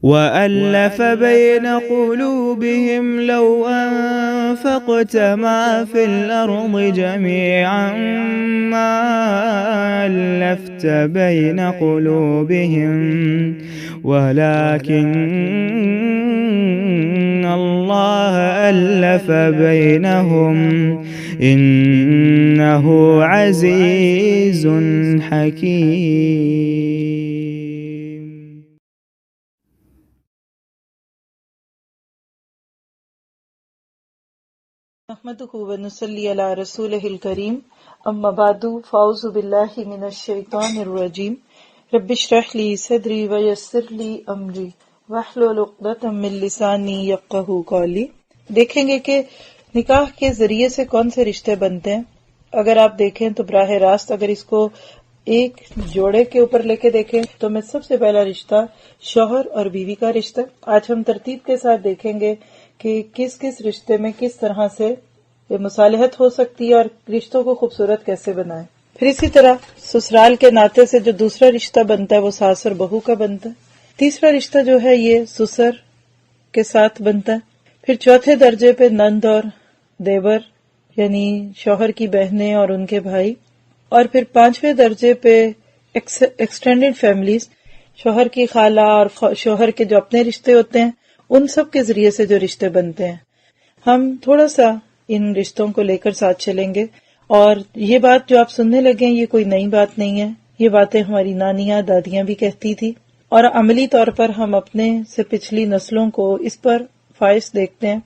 وَأَلَّفَ بَيْنَ قُلُوبِهِمْ لَوْ أَنفَقْتَ مَا فِي الْأَرْضِ جَمِيعًا مَا أَلَّفْتَ بَيْنَ قُلُوبِهِمْ وَلَكِنَّ اللَّهَ أَلَّفَ بَيْنَهُمْ إِنَّهُ عَزِيزٌ حَكِيمٌ. نحمده ونصلي على رسوله الكريم اما بعد فاعوذ بالله من الشیطان الرجیم رب اشرح لي صدري ويسر لي امري واحلل عقدة من لساني يفقهوا قولي. دیکھیں گے کہ نکاح کے ذریعے سے کون سے رشتے بنتے ہیں. اگر آپ دیکھیں تو براہ راست اگر اس کو ایک جوڑے کے اوپر لے کے دیکھیں تو میں سب سے پہلا رشتہ شوہر اور بیوی کا رشتہ. آج ہم ترتیب کے ساتھ دیکھیں گے کہ کس کس رشتے میں کس طرح سے مصالحت ہو سکتی ہے اور رشتوں کو خوبصورت کیسے بنائیں. پھر اسی طرح سسرال کے ناطے سے جو دوسرا رشتہ بنتا ہے وہ ساس اور بہو کا بنتا ہے. تیسرا رشتہ جو ہے یہ سسر کے ساتھ بنتا ہے. پھر چوتھے درجے پہ نند اور دیور یعنی شوہر کی بہنیں اور ان کے بھائی. اور پھر پانچویں درجے پہ ایکسٹینڈڈ فیملیز شوہر کی خالہ اور شوہر کے جو اپنے رشتے ہوتے ہیں ان سب کے ذریعے سے جو رشتے بنتے ہیں. ہم تھوڑا سا ان رشتوں کو لے کر ساتھ چلیں گے اور یہ بات جو آپ سننے لگے ہیں یہ کوئی نئی بات نہیں ہے. یہ باتیں ہماری نانیاں دادیاں بھی کہتی تھی اور عملی طور پر ہم اپنے سے پچھلی نسلوں کو اس پر فائز دیکھتے ہیں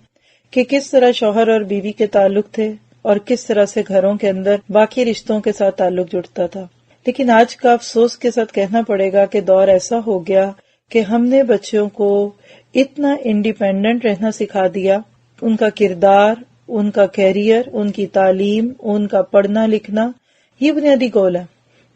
کہ کس طرح شوہر اور بیوی کے تعلق تھے اور کس طرح سے گھروں کے اندر باقی رشتوں کے ساتھ تعلق جڑتا تھا. لیکن آج کا افسوس کے ساتھ کہنا پڑے گا کہ دور ایسا ہو گیا کہ ہم نے بچوں کو اتنا انڈیپینڈنٹ رہنا سکھا دیا. ان کا کردار، ان کا کیریئر، ان کی تعلیم، ان کا پڑھنا لکھنا یہ بنیادی گول ہے.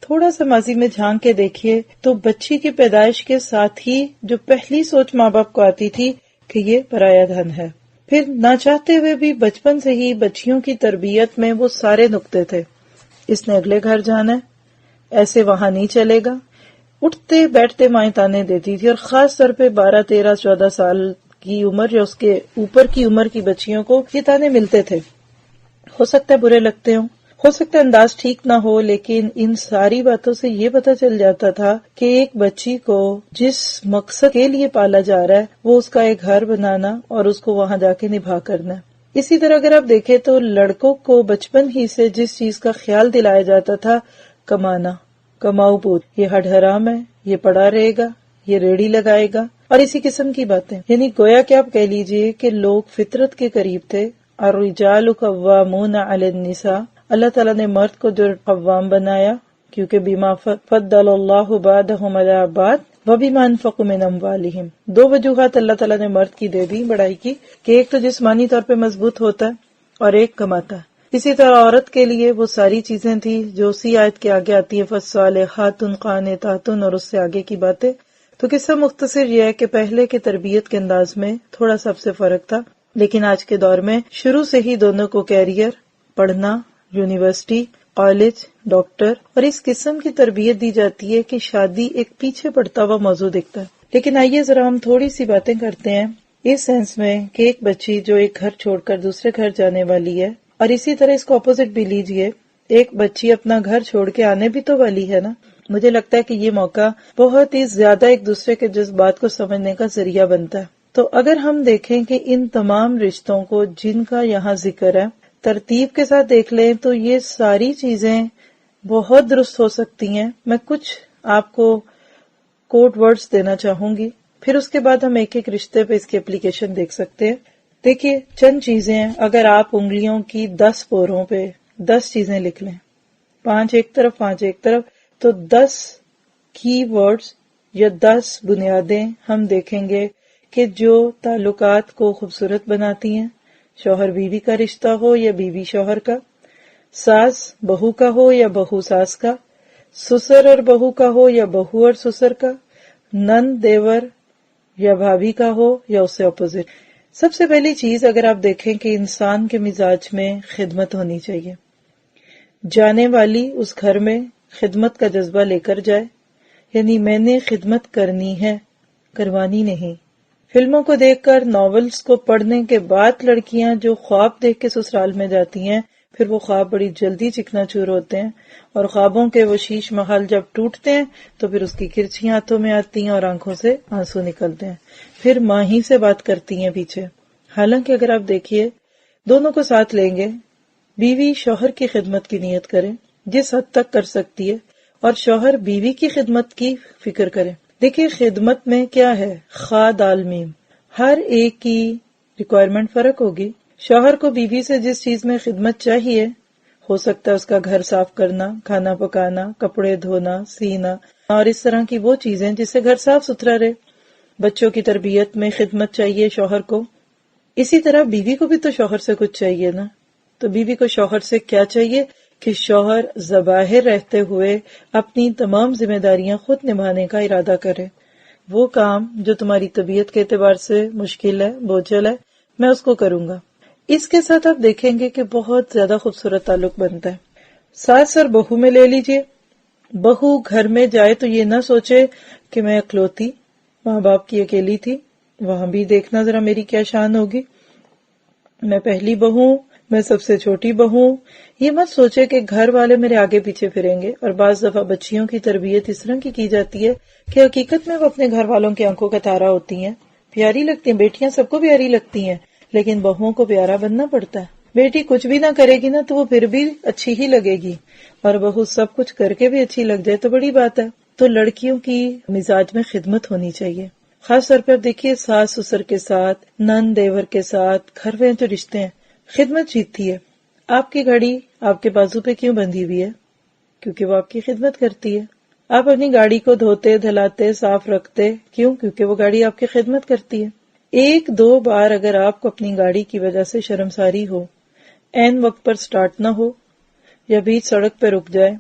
تھوڑا سا ماضی میں جھانک کے دیکھیے تو بچی کی پیدائش کے ساتھ ہی جو پہلی سوچ ماں باپ کو آتی تھی کہ یہ پرایا دھن ہے. پھر نہ چاہتے ہوئے بھی بچپن سے ہی بچیوں کی تربیت میں وہ سارے نقطے تھے. اس نے اگلے گھر جانا ہے، ایسے وہاں نہیں چلے گا. اٹھتے بیٹھتے مائیں تانے دیتی تھی اور خاص طور پہ 12، 13، 14 سال کی عمر یا اس کے اوپر کی عمر کی بچیوں کو یہ تانے ملتے تھے. ہو سکتا ہے برے لگتے ہوں، ہو سکتا ہے انداز ٹھیک نہ ہو، لیکن ان ساری باتوں سے یہ پتہ چل جاتا تھا کہ ایک بچی کو جس مقصد کے لیے پالا جا رہا ہے وہ اس کا ایک گھر بنانا اور اس کو وہاں جا کے نبھا کرنا. اسی طرح اگر آپ دیکھیں تو لڑکوں کو بچپن ہی سے جس چیز کا خیال دلایا جاتا تھا کمانا، کماؤ پوت، یہ ہڈ حرام ہے، یہ پڑا رہے گا، یہ ریڑھی لگائے گا اور اسی قسم کی باتیں. یعنی گویا کہ آپ کہہ لیجئے کہ لوگ فطرت کے قریب تھے. الرجال قوامون علی النساء، اللہ تعالیٰ نے مرد کو جو قوام بنایا کیونکہ بما فضل اللہ بعضهم علی بعض وبما انفقوا من اموالہم. دو وجوہات اللہ تعالیٰ نے مرد کی دے دی بڑائی کی کہ ایک تو جسمانی طور پہ مضبوط ہوتا ہے اور ایک کماتا ہے. اسی طرح عورت کے لیے وہ ساری چیزیں تھی جو اسی آیت کے آگے آتی ہے فالصالحات قانتات اور اس سے آگے کی باتیں. تو قصہ مختصر یہ ہے کہ پہلے کے تربیت کے انداز میں تھوڑا سا سے فرق تھا، لیکن آج کے دور میں شروع سے ہی دونوں کو کیریئر، پڑھنا، یونیورسٹی، کالج، ڈاکٹر اور اس قسم کی تربیت دی جاتی ہے کہ شادی ایک پیچھے پڑتا ہوا موضوع دکھتا ہے. لیکن آئیے ذرا ہم تھوڑی سی باتیں کرتے ہیں اس سینس میں کہ ایک بچی جو ایک گھر چھوڑ کر دوسرے گھر جانے والی ہے، اور اسی طرح اس کو اپوزٹ بھی لیجئے، ایک بچی اپنا گھر چھوڑ کے آنے بھی تو والی ہے نا. مجھے لگتا ہے کہ یہ موقع بہت ہی زیادہ ایک دوسرے کے جذبات کو سمجھنے کا ذریعہ بنتا ہے. تو اگر ہم دیکھیں کہ ان تمام رشتوں کو جن کا یہاں ذکر ہے ترتیب کے ساتھ دیکھ لیں تو یہ ساری چیزیں بہت درست ہو سکتی ہیں. میں کچھ آپ کو کوڈ ورڈز دینا چاہوں گی، پھر اس کے بعد ہم ایک ایک رشتے پہ اس کی اپلیکیشن دیکھ سکتے ہیں. دیکھیے چند چیزیں ہیں، اگر آپ انگلیوں کی 10 پوروں پہ 10 چیزیں لکھ لیں، 5 ایک طرف 5 ایک طرف، تو 10 کی ورڈز یا 10 بنیادیں ہم دیکھیں گے کہ جو تعلقات کو خوبصورت بناتی ہیں. شوہر بیوی کا رشتہ ہو یا بیوی شوہر کا، ساس بہو کا ہو یا بہو ساس کا، سسر اور بہو کا ہو یا بہو اور سسر کا، نند دیور یا بھابھی کا ہو یا اس سے اپوزٹ. سب سے پہلی چیز اگر آپ دیکھیں کہ انسان کے مزاج میں خدمت ہونی چاہیے. جانے والی اس گھر میں خدمت کا جذبہ لے کر جائے، یعنی میں نے خدمت کرنی ہے، قربانی نہیں۔ فلموں کو دیکھ کر، ناولز کو پڑھنے کے بعد لڑکیاں جو خواب دیکھ کے سسرال میں جاتی ہیں، پھر وہ خواب بڑی جلدی چکنا چور ہوتے ہیں، اور خوابوں کے وہ شیش محل جب ٹوٹتے ہیں تو پھر اس کی کرچیاں ہاتھوں میں آتی ہیں اور آنکھوں سے آنسو نکلتے ہیں، پھر ماں ہی سے بات کرتی ہیں پیچھے۔ حالانکہ اگر آپ دیکھیے، دونوں کو ساتھ لیں گے، بیوی شوہر کی خدمت کی نیت کرے جس حد تک کر سکتی ہے، اور شوہر بیوی کی خدمت کی فکر کرے۔ دیکھیے خدمت میں کیا ہے، خا دال میم، ہر ایک کی ریکوائرمنٹ فرق ہوگی۔ شوہر کو بیوی سے جس چیز میں خدمت چاہیے، ہو سکتا ہے اس کا گھر صاف کرنا، کھانا پکانا، کپڑے دھونا، سینا، اور اس طرح کی وہ چیزیں جس سے گھر صاف ستھرا رہے۔ بچوں کی تربیت میں خدمت چاہیے شوہر کو، اسی طرح بیوی کو بھی تو شوہر سے کچھ چاہیے نا۔ تو بیوی کو شوہر سے کیا چاہیے کہ شوہر ظواہر رہتے ہوئے اپنی تمام ذمہ داریاں خود نبھانے کا ارادہ کرے۔ وہ کام جو تمہاری طبیعت کے اعتبار سے مشکل ہے، بوجھل ہے، میں اس کو کروں گا۔ اس کے ساتھ آپ دیکھیں گے کہ بہت زیادہ خوبصورت تعلق بنتا ہے۔ ساس اور بہو میں لے لیجئے، بہو گھر میں جائے تو یہ نہ سوچے کہ میں اکلوتی، ماں باپ کی اکیلی تھی، وہاں بھی دیکھنا ذرا میری کیا شان ہوگی، میں پہلی بہو، میں سب سے چھوٹی بہو۔ یہ مت سوچے کہ گھر والے میرے آگے پیچھے پھریں گے۔ اور بعض دفعہ بچیوں کی تربیت اس طرح کی جاتی ہے کہ حقیقت میں وہ اپنے گھر والوں کی آنکھوں کا تارا ہوتی ہیں، پیاری لگتی ہیں، بیٹیاں سب کو پیاری لگتی ہیں، لیکن بہوؤں کو پیارا بننا پڑتا ہے۔ بیٹی کچھ بھی نہ کرے گی نا تو وہ پھر بھی اچھی ہی لگے گی، اور بہو سب کچھ کر کے بھی اچھی لگ جائے تو بڑی بات ہے۔ تو لڑکیوں کی مزاج میں خدمت ہونی چاہیے، خاص طور پہ آپ دیکھیے ساس سسر کے ساتھ، نند دیور کے ساتھ، گھر میں جو رشتے ہیں، خدمت جیتتی ہے۔ آپ کی گھڑی آپ کے بازو پہ کیوں بندھی ہوئی ہے؟ کیونکہ وہ آپ کی خدمت کرتی ہے۔ آپ اپنی گاڑی کو دھوتے دھلاتے صاف رکھتے کیوں؟ کیونکہ وہ گاڑی آپ کی خدمت کرتی ہے۔ ایک دو بار اگر آپ کو اپنی گاڑی کی وجہ سے شرمساری ہو، عین وقت پر سٹارٹ نہ ہو، یا بیچ سڑک پہ رک جائے،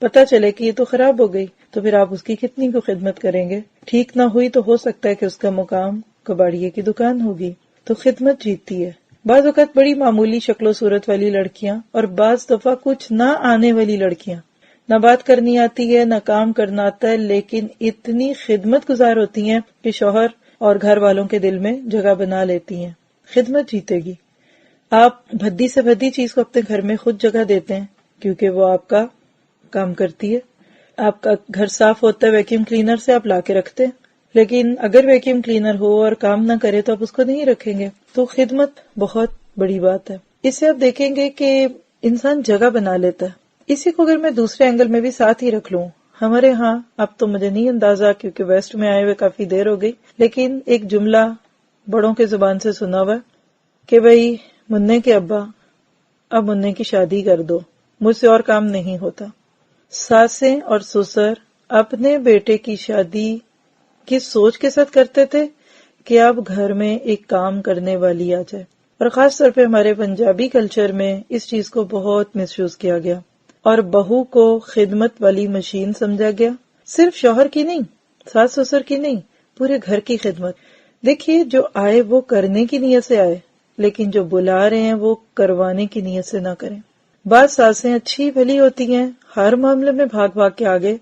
پتہ چلے کہ یہ تو خراب ہو گئی، تو پھر آپ اس کی کتنی کو خدمت کریں گے؟ ٹھیک نہ ہوئی تو ہو سکتا ہے کہ اس کا مقام کباڑیے کی دکان ہوگی۔ تو خدمت جیتتی ہے۔ بعض اوقات بڑی معمولی شکل و صورت والی لڑکیاں، اور بعض دفعہ کچھ نہ آنے والی لڑکیاں، نہ بات کرنی آتی ہے، نہ کام کرنا آتا ہے، لیکن اتنی خدمت گزار ہوتی ہیں کہ شوہر اور گھر والوں کے دل میں جگہ بنا لیتی ہیں۔ خدمت جیتے گی۔ آپ بھدی سے بھدی چیز کو اپنے گھر میں خود جگہ دیتے ہیں کیونکہ وہ آپ کا کام کرتی ہے۔ آپ کا گھر صاف ہوتا ہے، ویکیوم کلینر سے آپ لا کے رکھتے ہیں، لیکن اگر ویکیوم کلینر ہو اور کام نہ کرے تو آپ اس کو نہیں رکھیں گے۔ تو خدمت بہت بڑی بات ہے۔ اس سے آپ دیکھیں گے کہ انسان جگہ بنا لیتا ہے۔ اسی کو اگر میں دوسرے اینگل میں بھی ساتھ ہی رکھ لوں، ہمارے ہاں اب تو مجھے نہیں اندازہ کیونکہ ویسٹ میں آئے ہوئے کافی دیر ہو گئی، لیکن ایک جملہ بڑوں کے زبان سے سنا ہوا کہ بھئی منع کے ابا اب منع کی شادی کر دو، مجھ سے اور کام نہیں ہوتا۔ ساسیں اور سسر اپنے بیٹے کی شادی کس سوچ کے ساتھ کرتے تھے کہ اب گھر میں ایک کام کرنے والی آ جائے، اور خاص طور پہ ہمارے پنجابی کلچر میں اس چیز کو بہت مس یوز کیا گیا، اور بہو کو خدمت والی مشین سمجھا گیا، صرف شوہر کی نہیں، ساس سسر کی نہیں، پورے گھر کی خدمت۔ دیکھیے جو آئے وہ کرنے کی نیت سے آئے، لیکن جو بلا رہے ہیں وہ کروانے کی نیت سے نہ کریں۔ بعض ساسیں اچھی بھلی ہوتی ہیں، ہر معاملے میں بھاگ بھاگ کے آگے،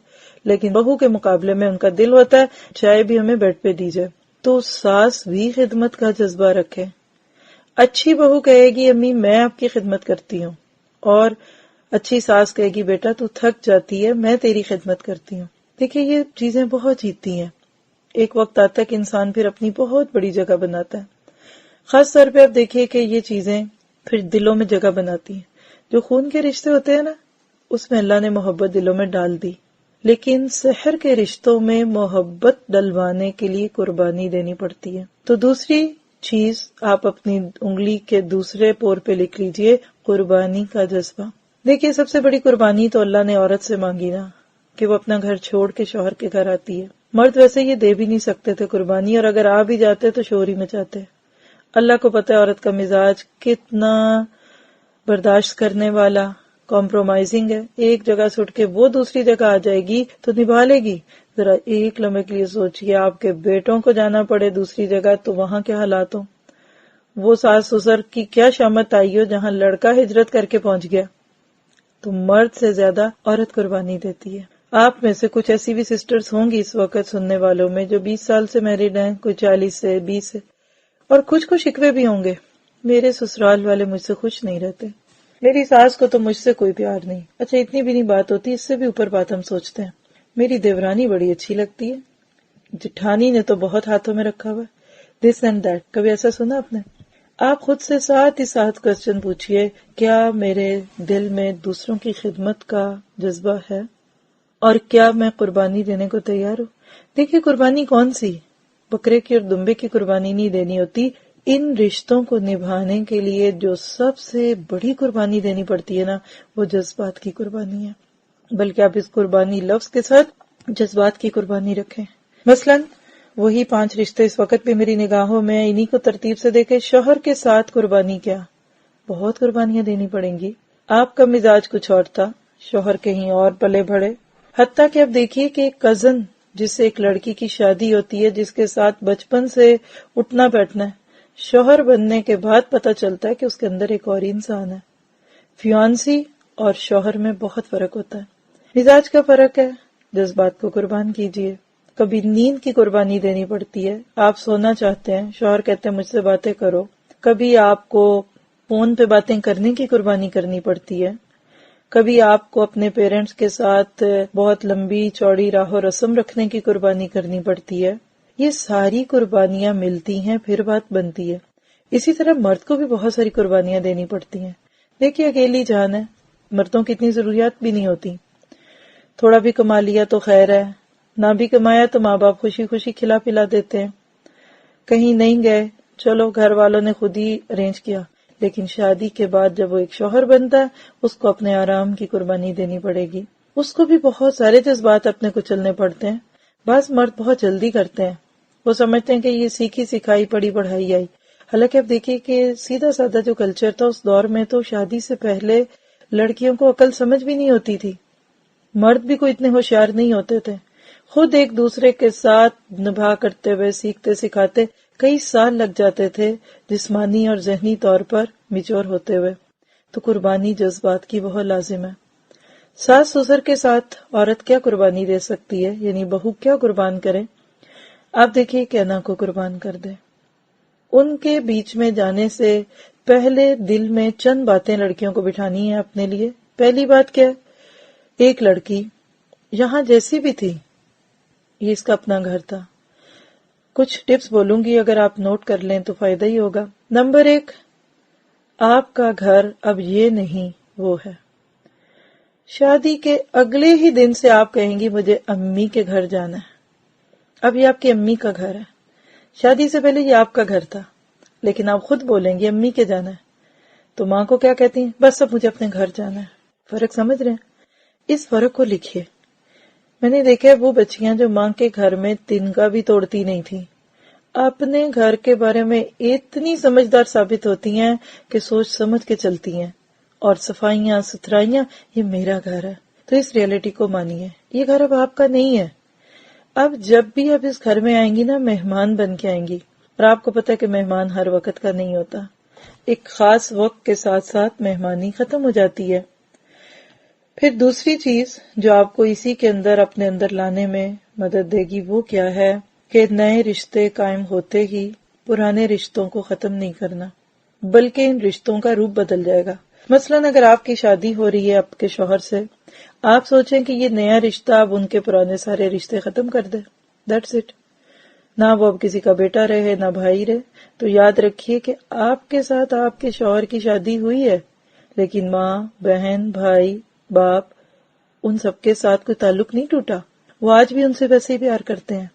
لیکن بہو کے مقابلے میں ان کا دل ہوتا ہے چائے بھی ہمیں بیڈ پہ دی جائے۔ تو ساس بھی خدمت کا جذبہ رکھے۔ اچھی بہو کہے گی امی میں آپ کی خدمت کرتی ہوں، اور اچھی ساس کہے گی بیٹا تو تھک جاتی ہے میں تیری خدمت کرتی ہوں۔ دیکھیے یہ چیزیں بہت جیتتی ہیں۔ ایک وقت آتا ہے کہ انسان پھر اپنی بہت بڑی جگہ بناتا ہے۔ خاص طور پہ آپ دیکھیے کہ یہ چیزیں پھر دلوں میں جگہ بناتی ہیں۔ جو خون کے رشتے ہوتے ہیں نا، اس میں اللہ نے محبت دلوں میں ڈال دی، لیکن سحر کے رشتوں میں محبت ڈلوانے کے لیے قربانی دینی پڑتی ہے۔ تو دوسری چیز آپ اپنی انگلی کے دوسرے پور پہ لکھ لیجئے، قربانی کا جذبہ۔ دیکھیے سب سے بڑی قربانی تو اللہ نے عورت سے مانگی نا، کہ وہ اپنا گھر چھوڑ کے شوہر کے گھر آتی ہے۔ مرد ویسے یہ دے بھی نہیں سکتے تھے قربانی، اور اگر آ بھی جاتے تو شور ہی مچاتے۔ اللہ کو پتہ ہے عورت کا مزاج کتنا برداشت کرنے والا، کمپرومائزنگ ہے۔ ایک جگہ سے اٹھ کے وہ دوسری جگہ آ جائے گی تو نبھا لے گی۔ ذرا ایک لمحے کے لیے سوچئے آپ کے بیٹوں کو جانا پڑے دوسری جگہ تو وہاں کیا حالات ہوں۔ وہ ساس سسر کی کیا شامت آئی ہو جہاں لڑکا ہجرت کر کے پہنچ گیا۔ تو مرد سے زیادہ عورت قربانی دیتی ہے۔ آپ میں سے کچھ ایسی بھی سسٹرز ہوں گی اس وقت سننے والوں میں جو 20 سال سے میرڈ ہیں، کوئی 40 سے 20 سے، اور کچھ کو شکوے بھی ہوں گے، میرے سسرال والے مجھ سے خوش نہیں رہتے، میری ساس کو تو مجھ سے کوئی پیار نہیں۔ اچھا اتنی بھی نہیں بات ہوتی، اس سے بھی اوپر بات ہم سوچتے ہیں، میری دیورانی بڑی اچھی لگتی ہے، جٹھانی نے تو بہت ہاتھوں میں رکھا ہوا ہے، دس اینڈ دیٹ۔ کبھی ایسا سنا آپ نے؟ آپ خود سے ساتھ ہی ساتھ کوشچن پوچھئے، کیا میرے دل میں دوسروں کی خدمت کا جذبہ ہے، اور کیا میں قربانی دینے کو تیار ہوں؟ دیکھیے قربانی کون سی، بکرے کی اور دمبے کی قربانی نہیں دینی ہوتی، ان رشتوں کو نبھانے کے لیے جو سب سے بڑی قربانی دینی پڑتی ہے نا، وہ جذبات کی قربانی ہے، بلکہ آپ اس قربانی لفظ کے ساتھ جذبات کی قربانی رکھیں۔ مثلاً وہی 5 رشتے اس وقت بھی میری نگاہوں میں، انہی کو ترتیب سے دیکھے۔ شوہر کے ساتھ قربانی کیا، بہت قربانیاں دینی پڑیں گی۔ آپ کا مزاج کچھ اور تھا، شوہر کہیں اور پلے بڑھے، حتیٰ کہ اب دیکھیے کہ ایک کزن جس سے ایک لڑکی کی شادی ہوتی ہے، جس کے ساتھ بچپن سے اٹھنا بیٹھنا ہے، شوہر بننے کے بعد پتہ چلتا ہے کہ اس کے اندر ایک اور انسان ہے۔ فیانسی اور شوہر میں بہت فرق ہوتا ہے، مزاج کا فرق ہے، جذبات کو قربان کیجیے۔ کبھی نیند کی قربانی دینی پڑتی ہے، آپ سونا چاہتے ہیں، شوہر کہتے ہیں مجھ سے باتیں کرو۔ کبھی آپ کو فون پہ باتیں کرنے کی قربانی کرنی پڑتی ہے، کبھی آپ کو اپنے پیرنٹس کے ساتھ بہت لمبی چوڑی راہ و رسم رکھنے کی قربانی کرنی پڑتی ہے۔ یہ ساری قربانیاں ملتی ہیں پھر بات بنتی ہے۔ اسی طرح مرد کو بھی بہت ساری قربانیاں دینی پڑتی ہیں۔ دیکھیے اکیلی جان ہے، مردوں کی اتنی ضروریات بھی نہیں ہوتی، تھوڑا بھی کما لیا تو خیر ہے، نہ بھی کمایا تو ماں باپ خوشی خوشی کھلا پلا دیتے ہیں، کہیں نہیں گئے چلو گھر والوں نے خود ہی ارینج کیا۔ لیکن شادی کے بعد جب وہ ایک شوہر بنتا ہے، اس کو اپنے آرام کی قربانی دینی پڑے گی، اس کو بھی بہت سارے جذبات اپنے کو چلنے پڑتے ہیں۔ بعض مرد بہت جلدی کرتے ہیں، وہ سمجھتے ہیں کہ یہ سیکھی سکھائی پڑھی پڑھائی آئی، حالانکہ اب دیکھیے کہ سیدھا سادہ جو کلچر تھا اس دور میں تو شادی سے پہلے لڑکیوں کو عقل سمجھ بھی نہیں ہوتی تھی، مرد بھی کوئی اتنے ہوشیار نہیں ہوتے تھے، خود ایک دوسرے کے ساتھ نبھا کرتے ہوئے سیکھتے سکھاتے کئی سال لگ جاتے تھے جسمانی اور ذہنی طور پر میچور ہوتے ہوئے۔ تو قربانی جذبات کی بہت لازم ہے۔ ساس سسر کے ساتھ عورت کیا قربانی دے سکتی ہے، یعنی بہو کیا قربان کرے؟ آپ دیکھیے کہنا کو قربان کر دے، ان کے بیچ میں جانے سے پہلے دل میں چند باتیں لڑکیوں کو بٹھانی ہیں اپنے لیے۔ پہلی بات کیا ہے، ایک لڑکی یہاں جیسی بھی تھی، یہ اس کا اپنا گھر تھا۔ کچھ ٹپس بولوں گی، اگر آپ نوٹ کر لیں تو فائدہ ہی ہوگا۔ نمبر 1، آپ کا گھر اب یہ نہیں وہ ہے۔ شادی کے اگلے ہی دن سے آپ کہیں گی مجھے امی کے گھر جانا ہے، اب یہ آپ کی امی کا گھر ہے۔ شادی سے پہلے یہ آپ کا گھر تھا، لیکن آپ خود بولیں گے امی کے جانا ہے، تو ماں کو کیا کہتی ہیں، بس اب مجھے اپنے گھر جانا ہے۔ فرق سمجھ رہے ہیں؟ اس فرق کو لکھیے۔ میں نے دیکھا وہ بچیاں جو ماں کے گھر میں تنکا بھی توڑتی نہیں تھی، اپنے گھر کے بارے میں اتنی سمجھدار ثابت ہوتی ہیں کہ سوچ سمجھ کے چلتی ہیں، اور صفائیاں ستھرائیاں، یہ میرا گھر ہے۔ تو اس ریئلٹی کو مانیے، یہ گھر اب آپ کا نہیں ہے۔ اب جب بھی آپ اس گھر میں آئیں گی نا، مہمان بن کے آئیں گی، اور آپ کو پتہ ہے کہ مہمان ہر وقت کا نہیں ہوتا، ایک خاص وقت کے ساتھ ساتھ مہمانی ختم ہو جاتی ہے۔ پھر دوسری چیز جو آپ کو اسی کے اندر اپنے اندر لانے میں مدد دے گی وہ کیا ہے کہ نئے رشتے قائم ہوتے ہی پرانے رشتوں کو ختم نہیں کرنا، بلکہ ان رشتوں کا روپ بدل جائے گا۔ مثلاً اگر آپ کی شادی ہو رہی ہے آپ کے شوہر سے، آپ سوچیں کہ یہ نیا رشتہ اب ان کے پرانے سارے رشتے ختم کر دے، دیٹس اٹ، نہ وہ اب کسی کا بیٹا رہے نہ بھائی رہے۔ تو یاد رکھیے کہ آپ کے ساتھ آپ کے شوہر کی شادی ہوئی ہے، لیکن ماں، بہن، بھائی، باپ، ان سب کے ساتھ کوئی تعلق نہیں ٹوٹا، وہ آج بھی ان سے ویسے ہی پیار کرتے ہیں،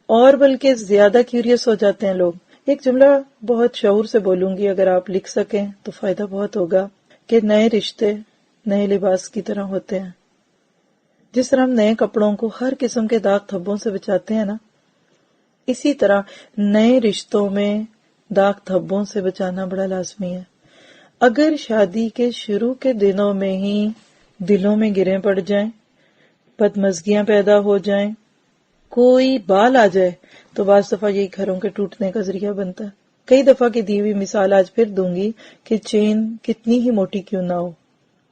اور بلکہ زیادہ کیوریس ہو جاتے ہیں لوگ۔ ایک جملہ بہت شعور سے بولوں گی، اگر آپ لکھ سکیں تو فائدہ بہت ہوگا، کہ نئے رشتے نئے لباس کی طرح ہوتے ہیں۔ جس طرح ہم نئے کپڑوں کو ہر قسم کے داغ دھبوں سے بچاتے ہیں نا، اسی طرح نئے رشتوں میں داغ دھبوں سے بچانا بڑا لازمی ہے۔ اگر شادی کے شروع کے دنوں میں ہی دلوں میں گریں پڑ جائیں، بدمزگیاں پیدا ہو جائیں، کوئی بال آ جائے، تو بعض دفعہ یہی گھروں کے ٹوٹنے کا ذریعہ بنتا ہے۔ کئی دفعہ کی دی ہوئی مثال آج پھر دوں گی کہ چین کتنی ہی موٹی کیوں نہ ہو،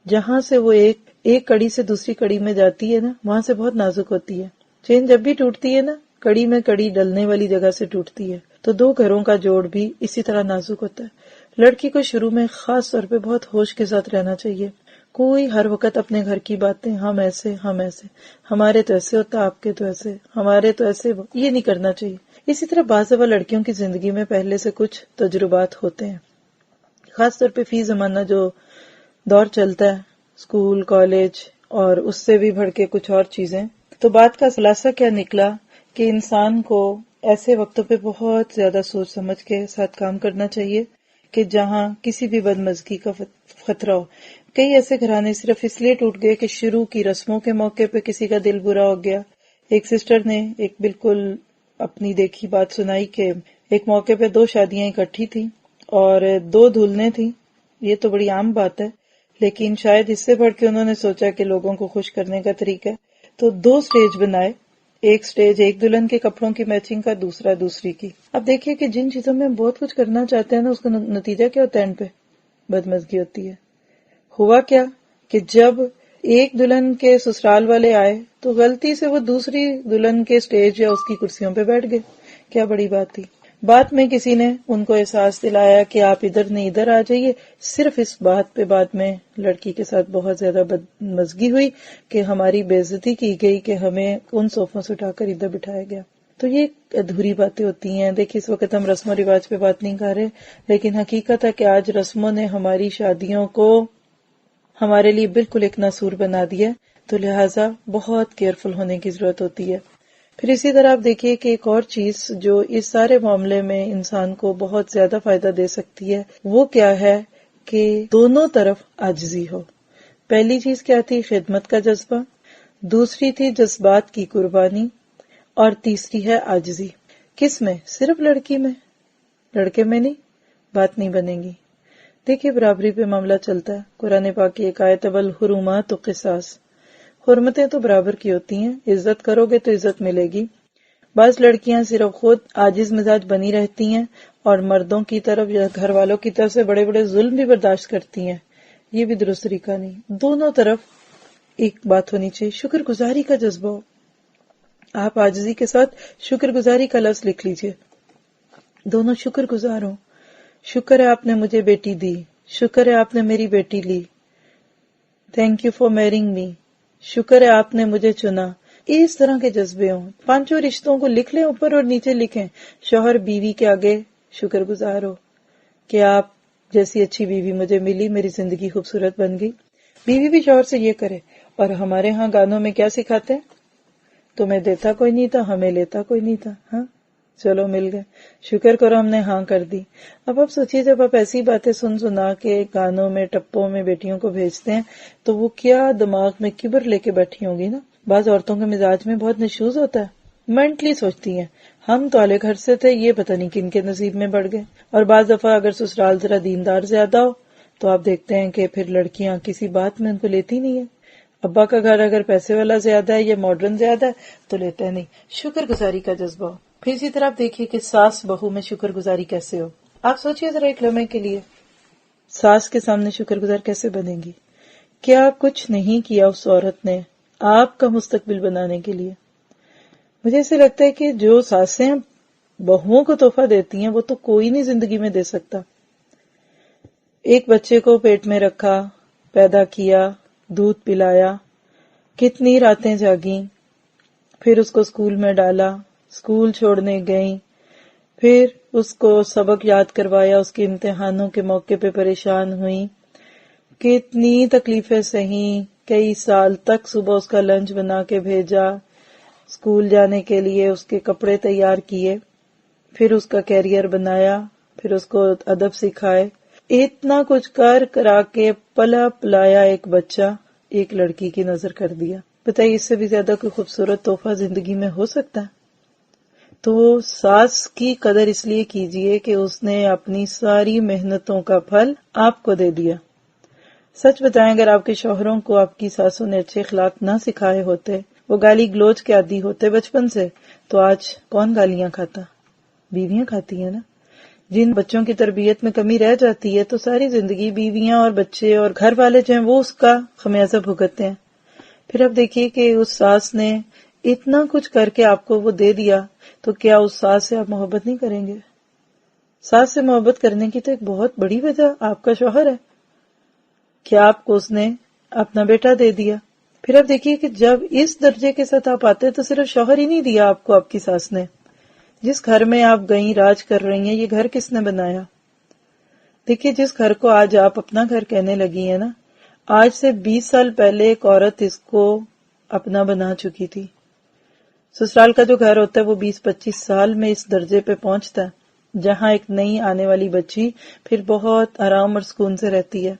جہاں سے وہ ایک ایک کڑی سے دوسری کڑی میں جاتی ہے نا، وہاں سے بہت نازک ہوتی ہے. چین جب بھی ٹوٹتی ہے نا، کڑی میں کڑی ڈلنے والی جگہ سے ٹوٹتی ہے. تو دو گھروں کا جوڑ بھی اسی طرح نازک ہوتا ہے. لڑکی کو شروع میں خاص طور پہ بہت ہوش کے ساتھ رہنا چاہیے. کوئی ہر وقت اپنے گھر کی باتیں ہم ایسے ہمارے تو ایسے ہوتا، آپ کے تو ایسے، ہمارے تو ایسے، یہ نہیں کرنا چاہیے. اسی طرح بعض دفعہ لڑکیوں کی زندگی میں پہلے سے کچھ تجربات ہوتے ہیں، خاص طور پہ فی زمانہ جو دور چلتا ہے، اسکول، کالج اور اس سے بھی بڑھ کے کچھ اور چیزیں. تو بات کا خلاصہ کیا نکلا کہ انسان کو ایسے وقتوں پہ بہت زیادہ سوچ سمجھ کے ساتھ کام کرنا چاہیے کہ جہاں کسی بھی بدمزگی کا خطرہ ہو. کئی ایسے گھرانے صرف اس لیے ٹوٹ گئے کہ شروع کی رسموں کے موقع پہ کسی کا دل برا ہو گیا. ایک سسٹر نے ایک بالکل اپنی دیکھی بات سنائی کہ ایک موقع پہ 2 شادیاں اکٹھی تھیں اور 2 دلہنیں تھیں. یہ تو بڑی عام بات ہے، لیکن شاید اس سے بڑھ کے انہوں نے سوچا کہ لوگوں کو خوش کرنے کا طریقہ ہے تو 2 سٹیج بنائے. ایک سٹیج ایک دلہن کے کپڑوں کی میچنگ کا، دوسرا دوسری کی. اب دیکھیے کہ جن چیزوں میں ہم بہت کچھ کرنا چاہتے ہیں نا، اس کا نتیجہ کیا ہوتا ہے؟ اینڈ پہ بدمزگی ہوتی ہے. ہوا کیا کہ جب ایک دلہن کے سسرال والے آئے تو غلطی سے وہ دوسری دلہن کے سٹیج یا اس کی کرسیوں پہ بیٹھ گئے. کیا بڑی بات تھی. بعد میں کسی نے ان کو احساس دلایا کہ آپ ادھر نہیں ادھر آ جائیے. صرف اس بات پہ بعد میں لڑکی کے ساتھ بہت زیادہ بدمزگی ہوئی کہ ہماری بے عزتی کی گئی کہ ہمیں ان صوفوں سے اٹھا کر ادھر بٹھایا گیا. تو یہ ادھوری باتیں ہوتی ہیں. دیکھیے اس وقت ہم رسم و رواج پہ بات نہیں کر رہے، لیکن حقیقت ہے کہ آج رسموں نے ہماری شادیوں کو ہمارے لیے بالکل ایک ناسور بنا دیا. تو لہٰذا بہت کیئرفل ہونے کی ضرورت ہوتی ہے. پھر اسی طرح آپ دیکھیے کہ ایک اور چیز جو اس سارے معاملے میں انسان کو بہت زیادہ فائدہ دے سکتی ہے، وہ کیا ہے کہ دونوں طرف عاجزی ہو. پہلی چیز کیا تھی؟ خدمت کا جذبہ. دوسری تھی جذبات کی قربانی. اور تیسری ہے عاجزی. کس میں؟ صرف لڑکی میں، لڑکے میں نہیں. بات نہیں بنے گی. دیکھیے برابری پہ معاملہ چلتا ہے. قرآن پاک کی ایک آیت والحرمات قصاص. حرمتیں تو برابر کی ہوتی ہیں، عزت کرو گے تو عزت ملے گی. بعض لڑکیاں صرف خود عاجز مزاج بنی رہتی ہیں اور مردوں کی طرف یا گھر والوں کی طرف سے بڑے بڑے ظلم بھی برداشت کرتی ہیں. یہ بھی درست طریقہ نہیں. دونوں طرف ایک بات ہونی چاہیے، شکر گزاری کا جذبہ ہو. آپ عاجزی کے ساتھ شکر گزاری کا لفظ لکھ لیجئے. دونوں شکر گزار ہوں. شکر ہے آپ نے مجھے بیٹی دی، شکر ہے آپ نے میری بیٹی لی، تھینک یو فار میرنگ می، شکر ہے آپ نے مجھے چنا. اس طرح کے جذبے ہوں. 5 رشتوں کو لکھ لیں، اوپر اور نیچے لکھیں. شوہر بیوی کے آگے شکر گزار ہو کہ آپ جیسی اچھی بیوی مجھے ملی، میری زندگی خوبصورت بن گئی. بیوی بھی شوہر سے یہ کرے. اور ہمارے ہاں گانوں میں کیا سکھاتے ہیں؟ تمہیں دیتا کوئی نہیں تھا، ہمیں لیتا کوئی نہیں تھا. ہاں چلو مل گئے، شکر کرو ہم نے ہاں کر دی. اب آپ سوچیے جب آپ ایسی باتیں سنا کے گانوں میں ٹپوں میں بیٹیوں کو بھیجتے ہیں تو وہ کیا دماغ میں کبر لے کے بیٹھی ہوں گی نا. بعض عورتوں کے مزاج میں بہت نشوز ہوتا ہے، مینٹلی سوچتی ہیں ہم تو اعلی گھر سے تھے، یہ پتہ نہیں کن کے نصیب میں بڑھ گئے. اور بعض دفعہ اگر سسرال ذرا دیندار زیادہ ہو تو آپ دیکھتے ہیں کہ پھر لڑکیاں کسی بات میں ان کو لیتی نہیں ہیں. ابا کا گھر اگر پیسے والا زیادہ ہے یا ماڈرن زیادہ ہے تو لیتے نہیں. شکر گزاری کا جذبہ ہو. پھر اسی طرح آپ دیکھیے کہ ساس بہو میں شکر گزاری کیسے ہو. آپ سوچیے ذرا ایک لمحے کے لیے، ساس کے سامنے شکر گزار کیسے بنے گی؟ کیا کچھ نہیں کیا اس عورت نے آپ کا مستقبل بنانے کے لیے. مجھے ایسے لگتا ہے کہ جو ساسیں بہوؤں کو تحفہ دیتی ہیں وہ تو کوئی نہیں زندگی میں دے سکتا. ایک بچے کو پیٹ میں رکھا، پیدا کیا، دودھ پلایا، کتنی راتیں جاگیں، پھر اس کو اسکول میں ڈالا، اسکول چھوڑنے گئیں، پھر اس کو سبق یاد کروایا، اس کے امتحانوں کے موقع پہ پریشان ہوئیں، کتنی تکلیفیں سہیں، کئی سال تک صبح اس کا لنچ بنا کے بھیجا، اسکول جانے کے لیے اس کے کپڑے تیار کیے، پھر اس کا کیریئر بنایا، پھر اس کو ادب سکھائے. اتنا کچھ کرا کے پلا پلایا ایک بچہ ایک لڑکی کی نظر کر دیا. بتائیے اس سے بھی زیادہ کوئی خوبصورت تحفہ زندگی میں ہو سکتا ہے؟ تو ساس کی قدر اس لیے کیجئے کہ اس نے اپنی ساری محنتوں کا پھل آپ کو دے دیا. سچ بتائیں اگر آپ کے شوہروں کو آپ کی ساسوں نے اچھے اخلاق نہ سکھائے ہوتے، وہ گالی گلوچ کے عادی ہوتے بچپن سے، تو آج کون گالیاں کھاتا؟ بیویاں کھاتی ہیں نا. جن بچوں کی تربیت میں کمی رہ جاتی ہے تو ساری زندگی بیویاں اور بچے اور گھر والے جو ہیں وہ اس کا خمیازہ بھگتتے ہیں. پھر اب دیکھیے کہ اس ساس نے اتنا کچھ کر کے آپ کو وہ دے دیا، تو کیا اس ساس سے آپ محبت نہیں کریں گے؟ ساس سے محبت کرنے کی تو ایک بہت بڑی وجہ آپ کا شوہر ہے کہ آپ کو اس نے اپنا بیٹا دے دیا. پھر اب دیکھیے کہ جب اس درجے کے ساتھ آپ آتے تو صرف شوہر ہی نہیں دیا آپ کو آپ کی ساس نے. جس گھر میں آپ گئیں راج کر رہی ہیں، یہ گھر کس نے بنایا؟ دیکھیے جس گھر کو آج آپ اپنا گھر کہنے لگی ہیں نا، آج سے 20 سال پہلے ایک عورت اس کو اپنا بنا چکی تھی. سسرال کا جو گھر ہوتا ہے وہ 20-25 سال میں اس درجے پہ پہنچتا ہے جہاں ایک نئی آنے والی بچی پھر بہت آرام اور سکون سے رہتی ہے.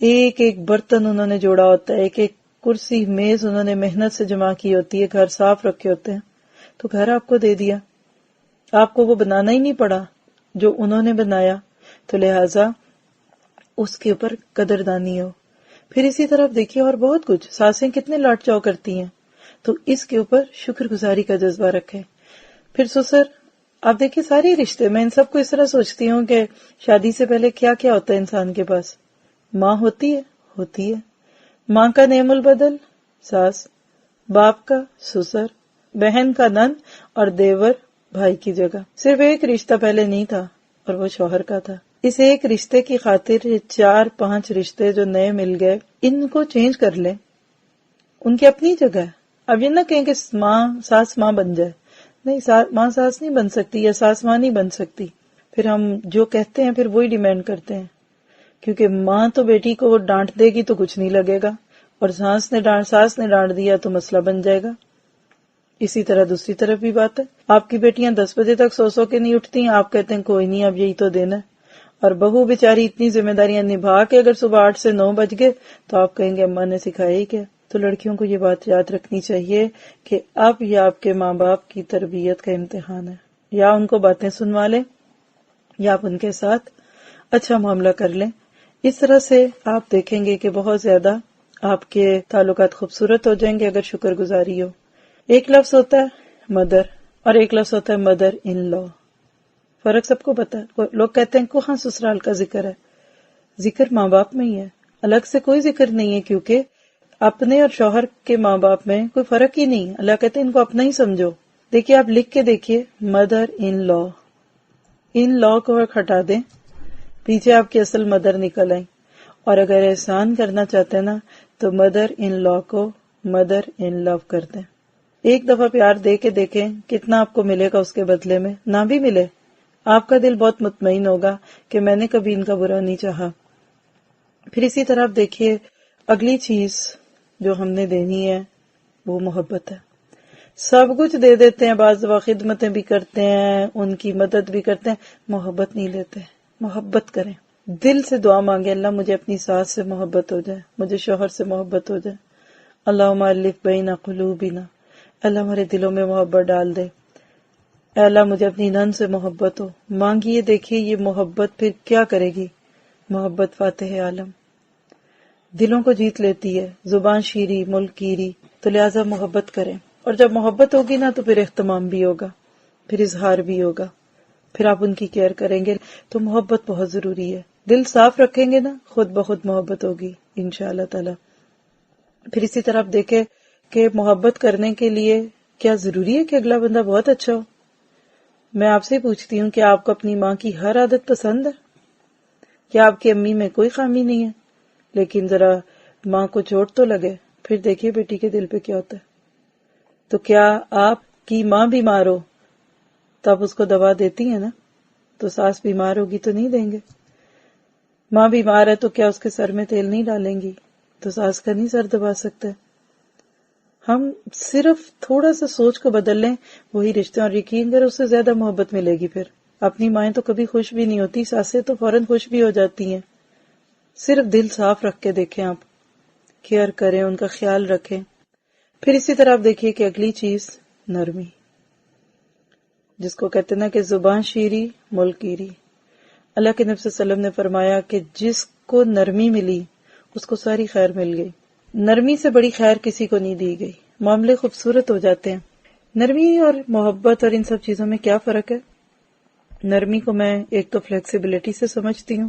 ایک ایک برتن انہوں نے جوڑا ہوتا ہے، ایک ایک کرسی میز انہوں نے محنت سے جمع کی ہوتی ہے، گھر صاف رکھے ہوتے ہیں. تو گھر آپ کو دے دیا، آپ کو وہ بنانا ہی نہیں پڑا جو انہوں نے بنایا، تو لہٰذا اس کے اوپر قدردانی ہو. پھر اسی طرح دیکھیے اور بہت کچھ، ساسیں کتنے لاٹ چاؤ کرتی ہیں، تو اس کے اوپر شکر گزاری کا جذبہ رکھے. پھر سسر، آپ دیکھیے سارے رشتے، میں ان سب کو اس طرح سوچتی ہوں کہ شادی سے پہلے کیا کیا ہوتا ہے انسان کے پاس. ماں ہوتی ہے ماں کا نعم البدل ساس، باپ کا سسر، بہن کا نند اور دیور بھائی کی جگہ. صرف ایک رشتہ پہلے نہیں تھا اور وہ شوہر کا تھا. اس ایک رشتے کی خاطر یہ 4-5 رشتے جو نئے مل گئے، ان کو چینج کر لیں، ان کی اپنی جگہ ہے. اب یہ نہ کہیں کہ ساس ماں بن جائے، نہیں، ماں ساس نہیں بن سکتی یا ساس ماں نہیں بن سکتی. پھر ہم جو کہتے ہیں پھر وہی ڈیمانڈ کرتے ہیں، کیونکہ ماں تو بیٹی کو وہ ڈانٹ دے گی تو کچھ نہیں لگے گا، اور ساس نے ڈانٹ دیا تو مسئلہ بن جائے گا. اسی طرح دوسری طرف بھی بات ہے، آپ کی بیٹیاں 10 بجے تک سو کے نہیں اٹھتی ہیں، آپ کہتے ہیں کوئی نہیں اب یہی تو دینا ہے، اور بہو بیچاری اتنی ذمہ داریاں نبھا کے اگر صبح 8 سے 9 بج گئے تو آپ کہیں گے اماں نے سکھایا ہی کیا. تو لڑکیوں کو یہ بات یاد رکھنی چاہیے کہ اب یہ آپ کے ماں باپ کی تربیت کا امتحان ہے. یا ان کو باتیں سنوا لیں یا آپ ان کے ساتھ اچھا معاملہ کر لیں. اس طرح سے آپ دیکھیں گے کہ بہت زیادہ آپ کے تعلقات خوبصورت ہو جائیں گے اگر شکر گزاری ہو. ایک لفظ ہوتا ہے مدر اور ایک لفظ ہوتا ہے مدر ان لا. فرق سب کو پتا ہے. لوگ کہتے ہیں کہاں سسرال کا ذکر ہے، ذکر ماں باپ میں ہی ہے، الگ سے کوئی ذکر نہیں ہے، کیونکہ اپنے اور شوہر کے ماں باپ میں کوئی فرق ہی نہیں. اللہ کہتے ہیں ان کو اپنا ہی سمجھو. دیکھیے آپ لکھ کے دیکھیے مدر ان لا، ان لا کو ہٹا دیں، پیچھے آپ کی اصل مدر نکل آئیں. اور اگر احسان کرنا چاہتے ہیں نا تو مدر ان لا کو مدر ان لو کر دیں. ایک دفعہ پیار دے کے دیکھیں کتنا آپ کو ملے گا اس کے بدلے میں. نہ بھی ملے آپ کا دل بہت مطمئن ہوگا کہ میں نے کبھی ان کا برا نہیں چاہا. پھر اسی طرح آپ دیکھیے اگلی چیز جو ہم نے دینی ہے وہ محبت ہے. سب کچھ دے دیتے ہیں، بعض دفعہ خدمتیں بھی کرتے ہیں، ان کی مدد بھی کرتے ہیں، محبت نہیں لیتے. محبت کریں، دل سے دعا مانگے اللہ مجھے اپنی ساس سے محبت ہو جائے، مجھے شوہر سے محبت ہو جائے. اللہم الف بین قلوبنا، اللہ ہمارے دلوں میں محبت ڈال دے. اے اللہ مجھے اپنی نند سے محبت ہو. مانگیے، دیکھیے یہ محبت پھر کیا کرے گی. محبت فاتح عالم، دلوں کو جیت لیتی ہے. زبان شیری ملک گیری، تو لہٰذا محبت کریں. اور جب محبت ہوگی نا تو پھر اہتمام بھی ہوگا، پھر اظہار بھی ہوگا، پھر آپ ان کی کیئر کریں گے. تو محبت بہت ضروری ہے. دل صاف رکھیں گے نا خود بخود محبت ہوگی انشاءاللہ تعالی. پھر اسی طرح آپ دیکھیں کہ محبت کرنے کے لیے کیا ضروری ہے کہ اگلا بندہ بہت اچھا ہو. میں آپ سے پوچھتی ہوں کہ آپ کو اپنی ماں کی ہر عادت پسند ہے؟ کیا آپ کی امی میں کوئی خامی نہیں ہے؟ لیکن ذرا ماں کو چوٹ تو لگے، پھر دیکھیے بیٹی کے دل پہ کیا ہوتا ہے. تو کیا آپ کی ماں بیمار ہو تو آپ اس کو دوا دیتی ہیں نا؟ تو ساس بیمار ہوگی تو نہیں دیں گے. ماں بیمار ہے تو کیا اس کے سر میں تیل نہیں ڈالیں گی؟ تو ساس کا نہیں سر دبا سکتے. ہم صرف تھوڑا سا سوچ کو بدل لیں، وہی رشتے، اور یقین کریں اس سے زیادہ محبت ملے گی. پھر اپنی مائیں تو کبھی خوش بھی نہیں ہوتی، ساسیں تو فوراً خوش بھی ہو جاتی ہیں. صرف دل صاف رکھ کے دیکھیں، آپ کیئر کریں، ان کا خیال رکھیں. پھر اسی طرح آپ دیکھیے کہ اگلی چیز نرمی، جس کو کہتے نا کہ زبان شیری ملک گیری. اللہ کے نبی صلی اللہ علیہ وسلم نے فرمایا کہ جس کو نرمی ملی اس کو ساری خیر مل گئی. نرمی سے بڑی خیر کسی کو نہیں دی گئی. معاملے خوبصورت ہو جاتے ہیں. نرمی اور محبت اور ان سب چیزوں میں کیا فرق ہے؟ نرمی کو میں ایک تو فلیکسیبلٹی سے سمجھتی ہوں،